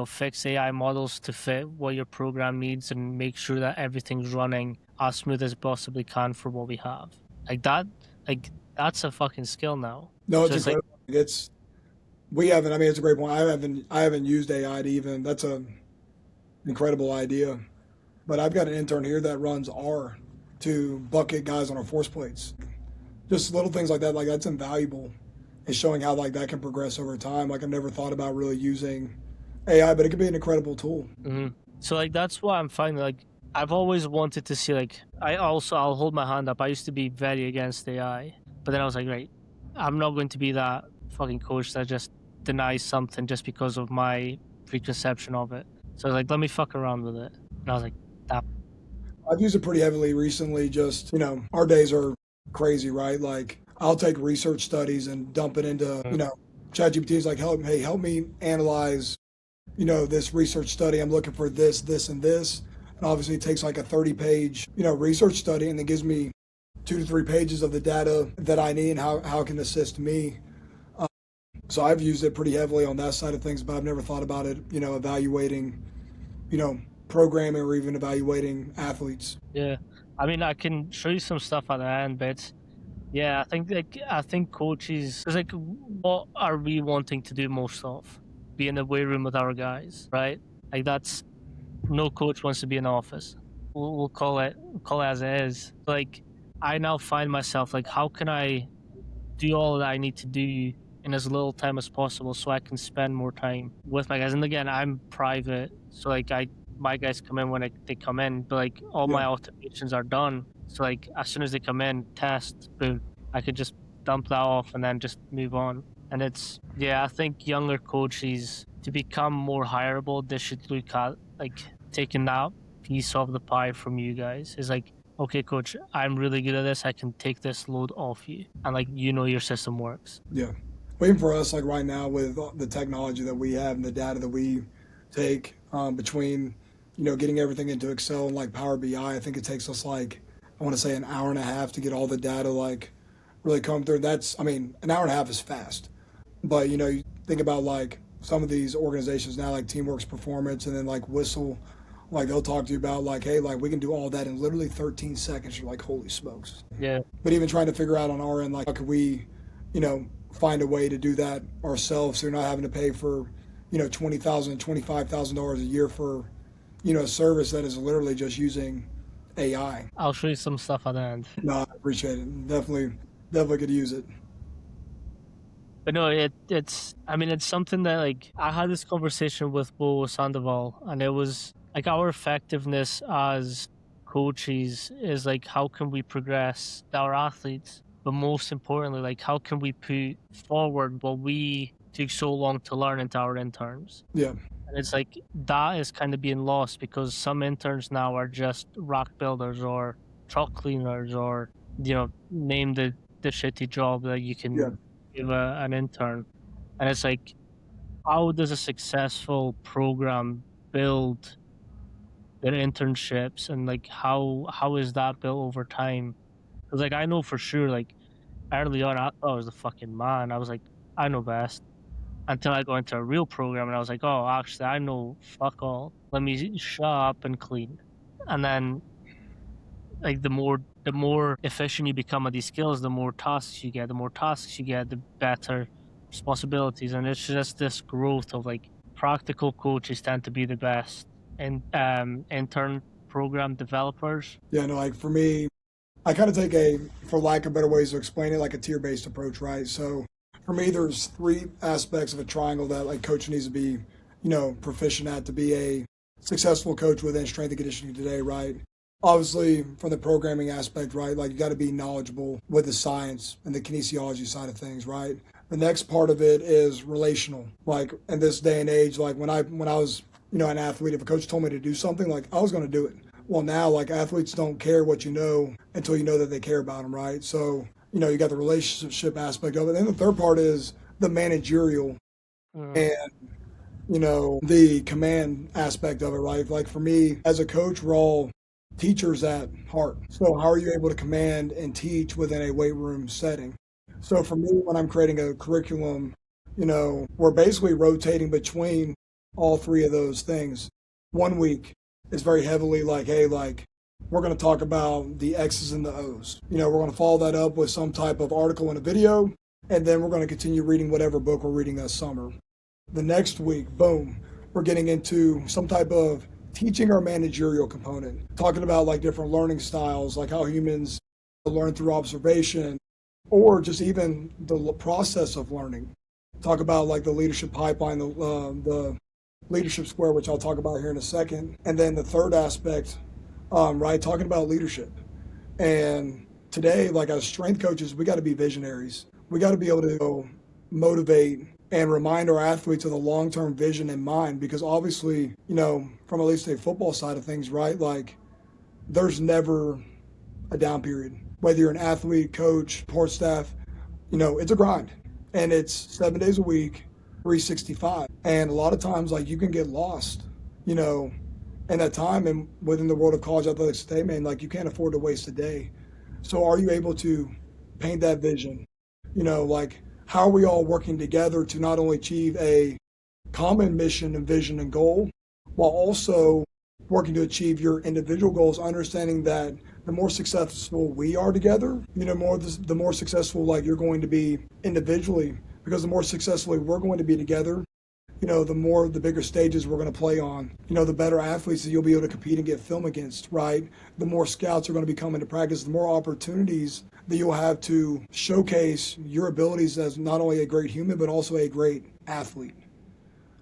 fix AI models to fit what your program needs and make sure that everything's running as smooth as possibly can for what we have. Like that, that's a fucking skill now. No, it's So it's like, incredible. We haven't. I mean, it's a great point. I haven't used AI to even. That's an incredible idea. But I've got an intern here that runs R to bucket guys on our force plates. Just little things like that. Like that's invaluable. It's showing how like that can progress over time. Like I've never thought about really using AI, but it could be an incredible tool. So like that's what I'm finding. Like I've always wanted to see. Like I'll hold my hand up. I used to be very against AI, but then I was like, right, I'm not going to be that fucking coach that just denies something just because of my preconception of it. So I was like, let me fuck around with it. And I was like, that. I've used it pretty heavily recently. Just our days are crazy, right? Like I'll take research studies and dump it into ChatGPT is like, help me analyze this research study. I'm looking for this, this, and this. And obviously it takes like a 30-page, research study, and it gives me 2 to 3 pages of the data that I need and how it can assist me. So I've used it pretty heavily on that side of things, but I've never thought about it, evaluating, programming or even evaluating athletes. Yeah. I mean, I can show you some stuff at the end, but yeah, I think coaches, because like, what are we wanting to do most of? Be in the weight room with our guys, right? Like that's no coach wants to be in the office. We'll call it as it is. Like I now find myself like, how can I do all that I need to do in as little time as possible so I can spend more time with my guys? And again, I'm private, so like my guys come in when they come in, but like all my automations are done. So like as soon as they come in, test, boom, I could just dump that off and then just move on. And I think younger coaches, to become more hireable, they should look at like taking that piece of the pie from you guys. Is like, okay, coach, I'm really good at this. I can take this load off you, and like your system works. Yeah. Well, even for us, like right now with the technology that we have and the data that we take between, getting everything into Excel and like Power BI, I think it takes us like, I want to say an hour and a half to get all the data like really come through. An hour and a half is fast. But, you think about like some of these organizations now, like Teamworks Performance and then like Whistle, like they'll talk to you about like, hey, like we can do all that in literally 13 seconds. You're like, holy smokes. Yeah. But even trying to figure out on our end, like how could we, find a way to do that ourselves so you're not having to pay for, $20,000, $25,000 a year for, a service that is literally just using AI. I'll show you some stuff at the end. No, I appreciate it. Definitely could use it. But no, it's something that like I had this conversation with Bo Sandoval, and it was like our effectiveness as coaches is like how can we progress our athletes, but most importantly, like how can we put forward what we took so long to learn into our interns. Yeah. And it's like that is kind of being lost because some interns now are just rack builders or truck cleaners or name the shitty job that you can give an intern. And it's like, how does a successful program build their internships, and like how is that built over time? Because like I know for sure, like early on, I thought I was the fucking man. I was like, I know best. Until I go into a real program and I was like, oh, actually, I know fuck all. Let me shut up and clean. And then, like, the more efficient you become at these skills, the more tasks you get. The more tasks you get, the better responsibilities. And it's just this growth of like practical coaches tend to be the best, and intern program developers. Yeah, no, like for me, I kind of take a, for lack of better ways to explain it, like a tier-based approach, right? So for me, there's three aspects of a triangle that like coach needs to be, proficient at to be a successful coach within strength and conditioning today, right? Obviously, from the programming aspect, right? Like you got to be knowledgeable with the science and the kinesiology side of things, right? The next part of it is relational. Like in this day and age, like when I was, an athlete, if a coach told me to do something, like I was going to do it. Well, now, like athletes don't care what you know until you know that they care about them, right? So, you got the relationship aspect of it. And the third part is the managerial Mm. and, the command aspect of it, right? Like for me, as a coach, we're all teachers at heart. So, how are you able to command and teach within a weight room setting? So, for me, when I'm creating a curriculum, we're basically rotating between all three of those things. One week is very heavily like, hey, like, we're going to talk about the X's and the O's. We're going to follow that up with some type of article and a video, and then we're going to continue reading whatever book we're reading that summer. The next week, boom, we're getting into some type of teaching our managerial component, talking about like different learning styles, like how humans learn through observation, or just even the process of learning. Talk about like the leadership pipeline, the leadership square, which I'll talk about here in a second. And then the third aspect, right, talking about leadership. And today, like as strength coaches, we got to be visionaries. We got to be able to motivate and remind our athletes of the long-term vision in mind, because obviously, from at least a football side of things, right, like there's never a down period. Whether you're an athlete, coach, support staff, it's a grind. And it's 7 days a week, 365. And a lot of times, like, you can get lost, in that time and within the world of college athletics today, man, like, you can't afford to waste a day. So are you able to paint that vision? Like, how are we all working together to not only achieve a common mission and vision and goal, while also working to achieve your individual goals, understanding that the more successful we are together, the more successful like you're going to be individually, because the more successfully we're going to be together, the bigger stages we're going to play on, the better athletes that you'll be able to compete and get film against, right? The more scouts are going to be coming to practice, the more opportunities that you'll have to showcase your abilities as not only a great human, but also a great athlete.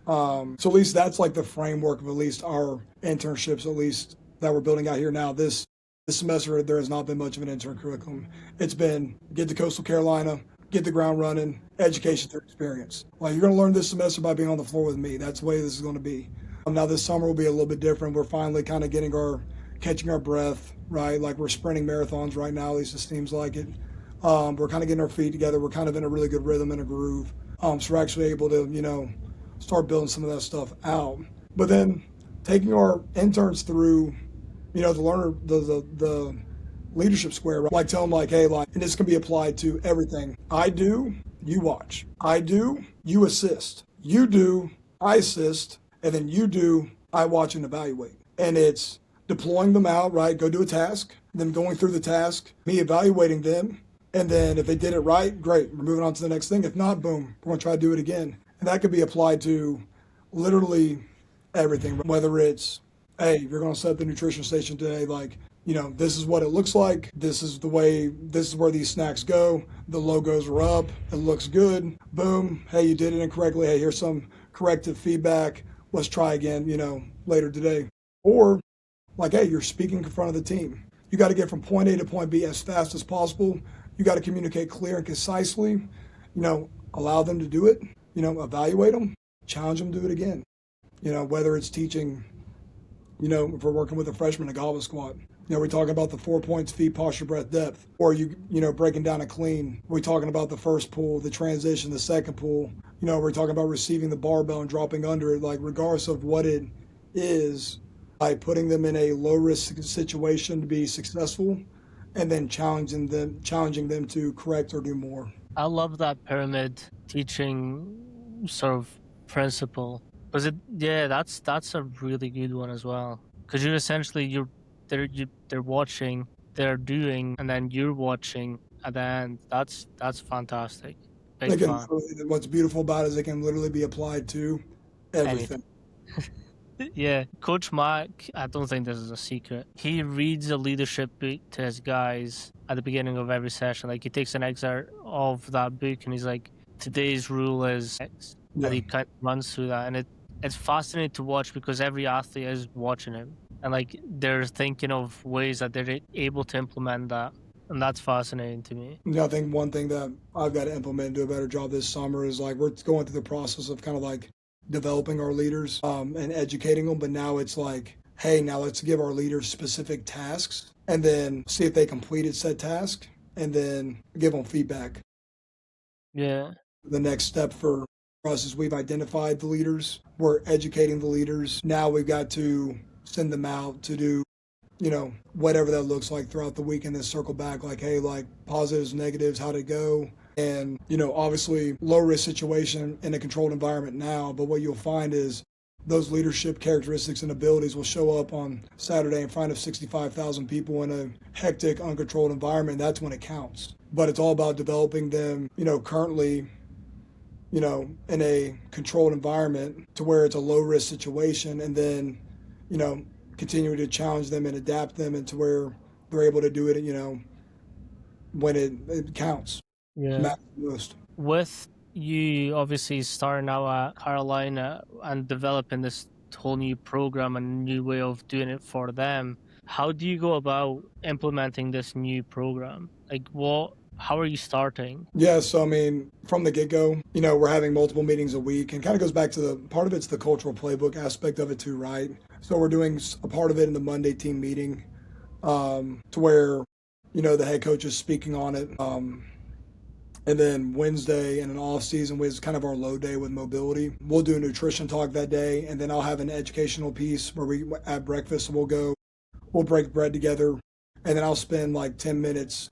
So at least that's like the framework of at least our internships, at least that we're building out here now. This semester, there has not been much of an intern curriculum. It's been get to Coastal Carolina, get the ground running, education through experience. Like you're going to learn this semester by being on the floor with me. That's the way this is going to be. Now this summer will be a little bit different. We're finally kind of catching our breath, right? Like we're sprinting marathons right now, at least it seems like it. We're kind of getting our feet together. We're kind of in a really good rhythm and a groove. So we're actually able to, start building some of that stuff out. But then taking our interns through, the leadership square, right? Like tell them like, hey, like, and this can be applied to everything. I do, you watch. I do, you assist. You do, I assist. And then you do, I watch and evaluate. And it's deploying them out, right? Go do a task, them going through the task, me evaluating them. And then if they did it right, great. We're moving on to the next thing. If not, boom, we're going to try to do it again. And that could be applied to literally everything, whether it's, hey, you're going to set up the nutrition station today, like, this is what it looks like. This is where these snacks go. The logos are up. It looks good. Boom. Hey, you did it incorrectly. Hey, here's some corrective feedback. Let's try again, later today. Or like, hey, you're speaking in front of the team. You got to get from point A to point B as fast as possible. You got to communicate clear and concisely, allow them to do it, evaluate them, challenge them to do it again. Whether it's teaching, if we're working with a freshman, a goblet squat, we're talking about the 4 points, feet, posture, breath, depth, or breaking down a clean. We're talking about the first pull, the transition, the second pull. We're talking about receiving the barbell and dropping under it, like regardless of what it is, by putting them in a low risk situation to be successful, and then challenging them to correct or do more. I love that pyramid teaching sort of principle because that's a really good one as well. Because you're essentially they're watching, they're doing, and then you're watching at the end. That's fantastic. Big fan. What's beautiful about it is it can literally be applied to everything. Yeah, Coach Mac, I don't think this is a secret. He reads a leadership book to his guys at the beginning of every session. Like he takes an excerpt of that book and he's like, today's rule is X. Yeah. And he kind of runs through that. And it's fascinating to watch because every athlete is watching him. And like they're thinking of ways that they're able to implement that. And that's fascinating to me. Yeah, I think one thing that I've got to implement and do a better job this summer is like we're going through the process of kind of like developing our leaders and educating them. But now it's like, hey, now let's give our leaders specific tasks and then see if they completed said task and then give them feedback. Yeah. The next step for us is we've identified the leaders. We're educating the leaders. Now we've got to send them out to do, whatever that looks like throughout the week and then circle back like, hey, like positives, negatives, how'd it go? And, obviously low risk situation in a controlled environment now, but what you'll find is those leadership characteristics and abilities will show up on Saturday in front of 65,000 people in a hectic, uncontrolled environment. That's when it counts. But it's all about developing them, currently, in a controlled environment to where it's a low risk situation and then, continuing to challenge them and adapt them into where they're able to do it, when it counts. Yeah. With you obviously starting out at Carolina and developing this whole new program and new way of doing it for them, how do you go about implementing this new program? Like how are you starting? Yeah, so I mean, from the get-go, we're having multiple meetings a week and kind of goes back to part of it's the cultural playbook aspect of it too, right? So we're doing a part of it in the Monday team meeting to where, the head coach is speaking on it. And then Wednesday in an off season was kind of our low day with mobility. We'll do a nutrition talk that day, and then I'll have an educational piece where we at breakfast we'll break bread together, and then I'll spend like 10 minutes,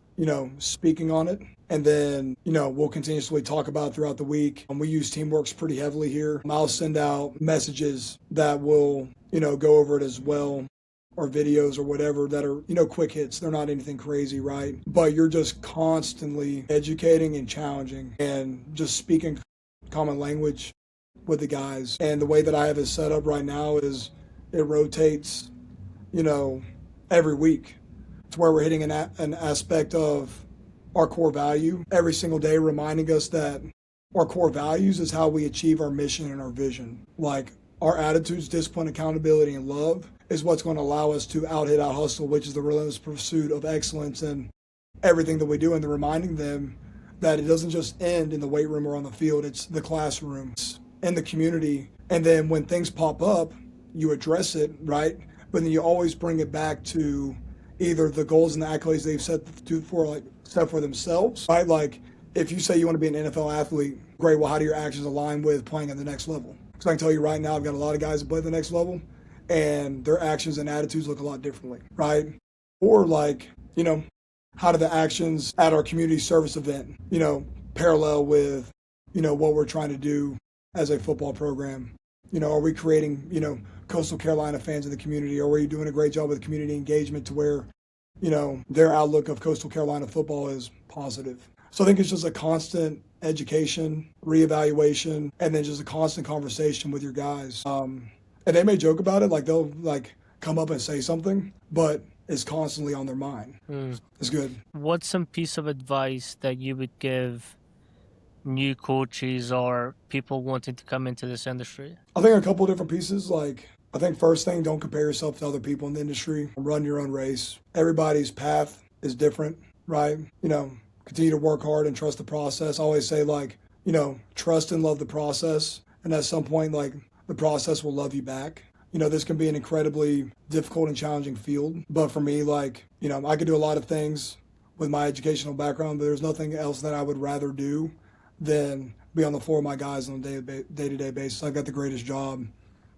speaking on it. And then, we'll continuously talk about it throughout the week. We use Teamworks pretty heavily here. I'll send out messages that will, go over it as well, or videos or whatever that are, quick hits. They're not anything crazy, right? But you're just constantly educating and challenging and just speaking common language with the guys. And the way that I have it set up right now is it rotates, every week. It's where we're hitting an aspect of our core value every single day, reminding us that our core values is how we achieve our mission and our vision. Like our attitudes, discipline, accountability, and love is what's going to allow us to out-hit, out-hustle, which is the relentless pursuit of excellence in everything that we do. And then reminding them that it doesn't just end in the weight room or on the field. It's the classroom, it's in the community. And then when things pop up, you address it, right? But then you always bring it back to either the goals and the accolades they've set for themselves, right? Like if you say you want to be an NFL athlete, great, well, how do your actions align with playing at the next level? Because I can tell you right now, I've got a lot of guys that play at the next level, and their actions and attitudes look a lot differently, right? Or like, how do the actions at our community service event, parallel with, what we're trying to do as a football program? Are we creating, Coastal Carolina fans in the community? Or are we doing a great job with community engagement to where, their outlook of Coastal Carolina football is positive? So I think it's just a constant education, reevaluation, and then just a constant conversation with your guys. And they may joke about it, like they'll like come up and say something, but it's constantly on their mind. It's good. What's some piece of advice that you would give new coaches or people wanting to come into this industry? I think a couple of different pieces. Like, I think first thing, don't compare yourself to other people in the industry. Run your own race. Everybody's path is different, right? Continue to work hard and trust the process. I always say, like, trust and love the process. And at some point, like, the process will love you back. This can be an incredibly difficult and challenging field. But for me, like, I could do a lot of things with my educational background, but there's nothing else that I would rather do than be on the floor of my guys on a day-to-day basis. I've got the greatest job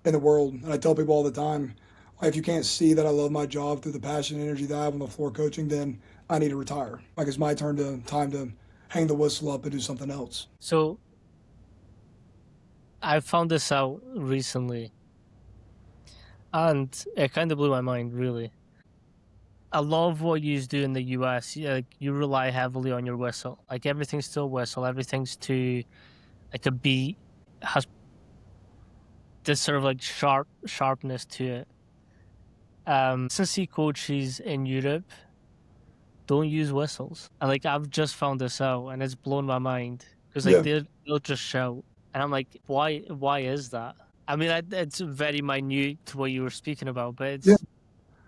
in the world. And I tell people all the time, if you can't see that I love my job through the passion and energy that I have on the floor coaching, then I need to retire. Like it's my time to hang the whistle up and do something else. So I found this out recently, and it kind of blew my mind, really. A lot of what you do in the US, like you rely heavily on your whistle. Like everything's to a whistle, everything's to like a beat, has this sort of like sharpness to it. Since he coaches in Europe, don't use whistles. And like I've just found this out, and it's blown my mind because like Yeah. they'll just shout, and I'm like, why is that? I mean, it's very minute to what you were speaking about, but Yeah.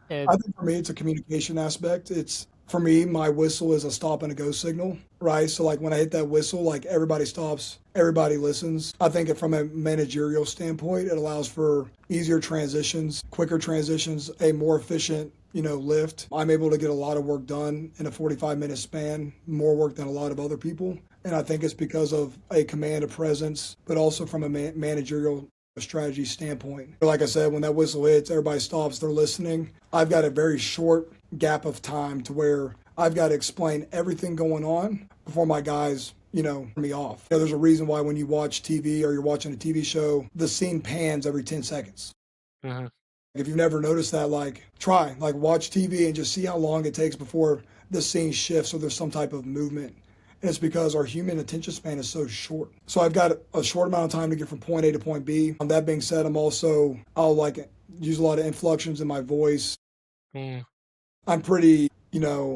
it, I think for me, it's a communication aspect. It's for me, my whistle is a stop and a go signal, right? So like when I hit that whistle, like everybody stops, everybody listens. I think from a managerial standpoint, it allows for easier transitions, quicker transitions, a more efficient, lift. I'm able to get a lot of work done in a 45-minute span, more work than a lot of other people. And I think it's because of a command of presence, but also from a managerial strategy standpoint. Like I said, when that whistle hits, everybody stops, they're listening. I've got a very short gap of time to where I've got to explain everything going on before my guys, turn me off. There's a reason why when you watch TV or you're watching a TV show, the scene pans every 10 seconds. Mhm. If you've never noticed that, watch TV and just see how long it takes before the scene shifts or there's some type of movement. And it's because our human attention span is so short. So I've got a short amount of time to get from point A to point B. That being said, I'll use a lot of inflections in my voice. Mm. I'm pretty,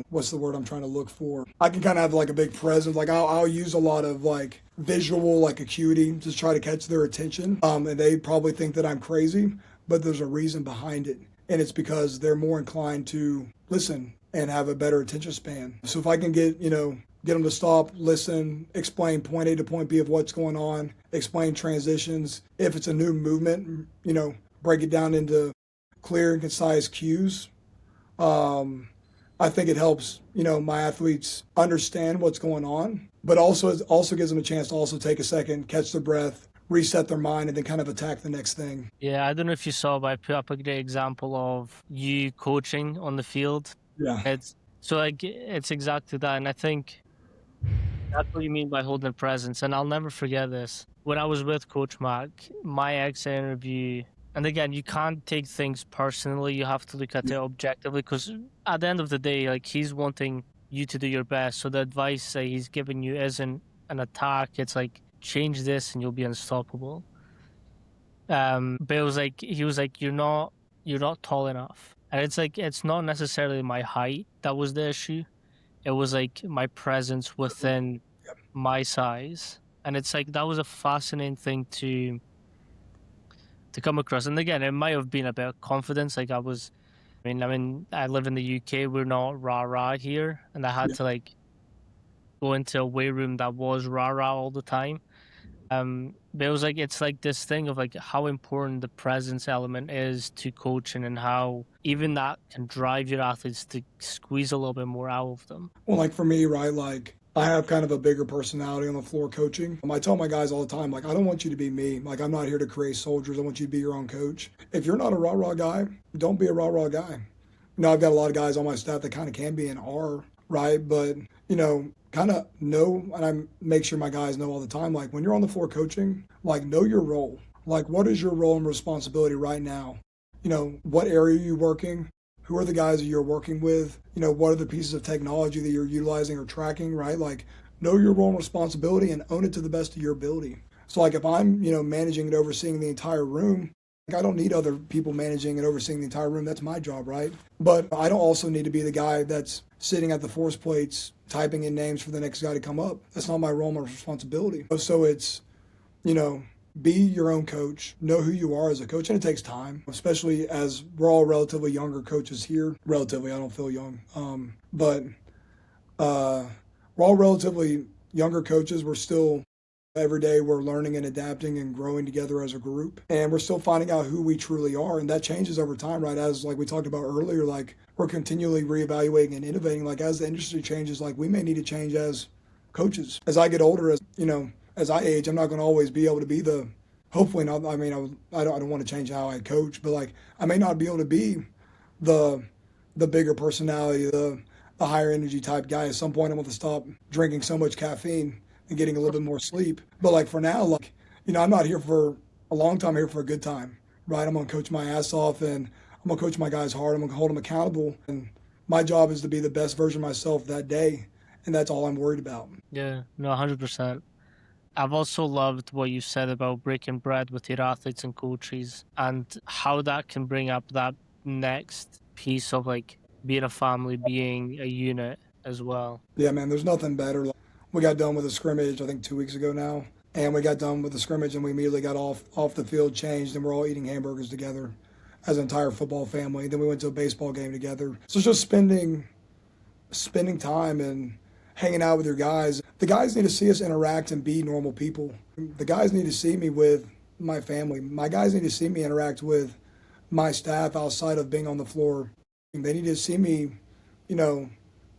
what's the word I'm trying to look for? I can kind of have like a big presence. Like I'll use a lot of like visual, like acuity to try to catch their attention. And they probably think that I'm crazy, but there's a reason behind it. And it's because they're more inclined to listen and have a better attention span. So if I can get them to stop, listen, explain point A to point B of what's going on, explain transitions. If it's a new movement, break it down into clear and concise cues. I think it helps, my athletes understand what's going on, but also gives them a chance to also take a second, catch their breath, reset their mind, and then kind of attack the next thing. Yeah, I don't know if you saw, but I put up a great example of you coaching on the field. Yeah. It's exactly that, and I think that's what you mean by holding a presence. And I'll never forget this. When I was with Coach Mac, my exit interview, and again, you can't take things personally. You have to look at it objectively because at the end of the day, like he's wanting you to do your best. So the advice that he's giving you isn't an attack. It's like change this and you'll be unstoppable. But he was like, you're not tall enough, and it's like it's not necessarily my height that was the issue. It was like my presence within my size, and it's like that was a fascinating thing to come across. And again, it might have been about confidence. Like I live in the UK. We're not rah rah here, and I had to like go into a weight room that was rah rah all the time. But it was like it's like this thing of like how important the presence element is to coaching and how even that can drive your athletes to squeeze a little bit more out of them. Well, like for me, right, like I have kind of a bigger personality on the floor coaching. I tell my guys all the time, like, I don't want you to be me. Like, I'm not here to create soldiers. I want you to be your own coach. If you're not a rah-rah guy, don't be a rah-rah guy. I've got a lot of guys on my staff that kind of can be and are, right? But, kind of know, and I make sure my guys know all the time, like when you're on the floor coaching, like know your role. Like what is your role and responsibility right now? What area are you working? Who are the guys that you're working with? What are the pieces of technology that you're utilizing or tracking, right? Like know your role and responsibility and own it to the best of your ability. So like if I'm, managing and overseeing the entire room, like I don't need other people managing and overseeing the entire room. That's my job, right? But I don't also need to be the guy that's sitting at the force plates typing in names for the next guy to come up. That's not my role, my responsibility. So it's, be your own coach, know who you are as a coach, and it takes time, especially as we're all relatively younger coaches here. Relatively, I don't feel young, but we're all relatively younger coaches. We're still, every day we're learning and adapting and growing together as a group, and we're still finding out who we truly are, and that changes over time, right? As like we talked about earlier, like we're continually reevaluating and innovating. Like as the industry changes, like we may need to change as coaches. As I get older, as I age, I'm not going to always be able to be hopefully not, I mean, I don't want to change how I coach, but like, I may not be able to be the bigger personality, the a higher energy type guy. At some point, I want to stop drinking so much caffeine and getting a little bit more sleep. But like for now, like, I'm not here for a long time. I'm here for a good time, right? I'm going to coach my ass off and I'm going to coach my guys hard. I'm going to hold them accountable. And my job is to be the best version of myself that day. And that's all I'm worried about. Yeah, no, 100%. I've also loved what you said about breaking bread with your athletes and coaches and how that can bring up that next piece of like being a family, being a unit as well. Yeah, man, there's nothing better. We got done with a scrimmage, I think 2 weeks ago now. And we got done with the scrimmage and we immediately got off the field, changed, and we're all eating hamburgers together as an entire football family. Then we went to a baseball game together. So it's just spending time and hanging out with your guys. The guys need to see us interact and be normal people. The guys need to see me with my family. My guys need to see me interact with my staff outside of being on the floor. They need to see me,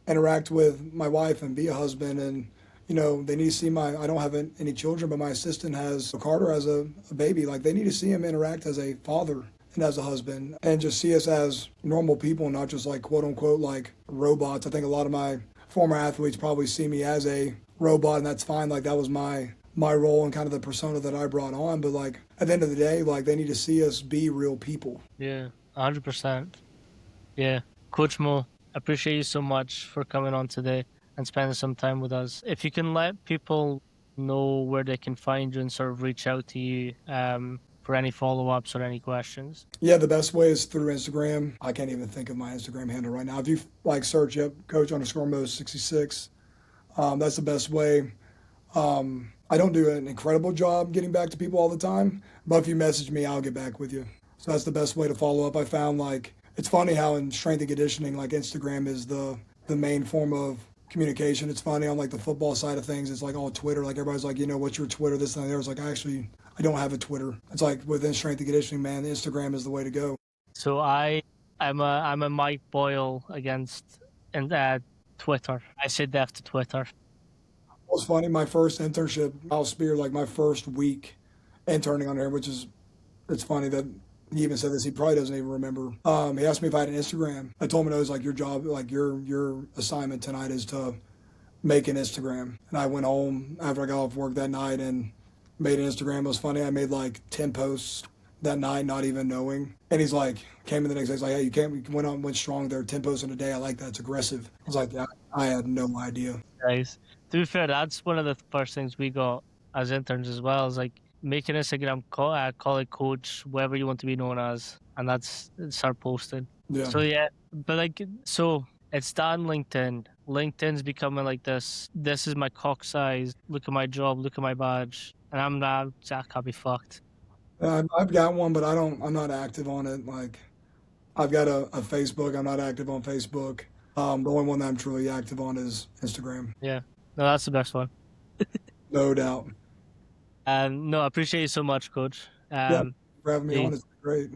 interact with my wife and be a husband. And, they need to see I don't have any children, but my assistant has Carter as a baby. Like, they need to see him interact as a father and as a husband and just see us as normal people, not just like quote unquote like robots. I think a lot of my former athletes probably see me as a robot, and that's fine. Like, that was my role and kind of the persona that I brought on. But like at the end of the day, like, they need to see us be real people. Yeah, 100%. Yeah. Coach Mo, appreciate you so much for coming on today and spending some time with us. If you can let people know where they can find you and sort of reach out to you for any follow-ups or any questions. Yeah, the best way is through Instagram. I can't even think of my Instagram handle right now. If you like search up Coach_Mo66, that's the best way. I don't do an incredible job getting back to people all the time, but if you message me, I'll get back with you. So that's the best way to follow up. I found like it's funny how in strength and conditioning, like Instagram is the main form of communication. It's funny on like the football side of things, it's like all Twitter. Like everybody's like, what's your Twitter? This and that. It's like I don't have a Twitter. It's like within strength and conditioning, man, Instagram is the way to go. So I'm a Mike Boyle against Twitter. I say death to Twitter. It was funny. My first internship, Al Spear, like my first week interning on there, it's funny that he even said this. He probably doesn't even remember. He asked me if I had an Instagram. I told him it was like your job, like your assignment tonight is to make an Instagram. And I went home after I got off work that night and made an Instagram. It was funny. I made like 10 posts that night, not even knowing. And he's like, came in the next day. He's like, hey, you went strong there. 10 posts in a day. I like that. It's aggressive. I was like, yeah, I had no idea. Nice. To be fair, that's one of the first things we got as interns as well. Is like make an Instagram, call it coach, whatever you want to be known as, and start posting. Yeah. So yeah, but like so it's that on LinkedIn. LinkedIn's becoming like this. This is my cock size. Look at my job. Look at my badge. And I'm not. I can't be fucked. I've got one, but I'm not active on it. Like, I've got a Facebook. I'm not active on Facebook. The only one that I'm truly active on is Instagram. Yeah, no, that's the best one. No doubt. No, I appreciate you so much, Coach. Yeah, for having me on. It's great.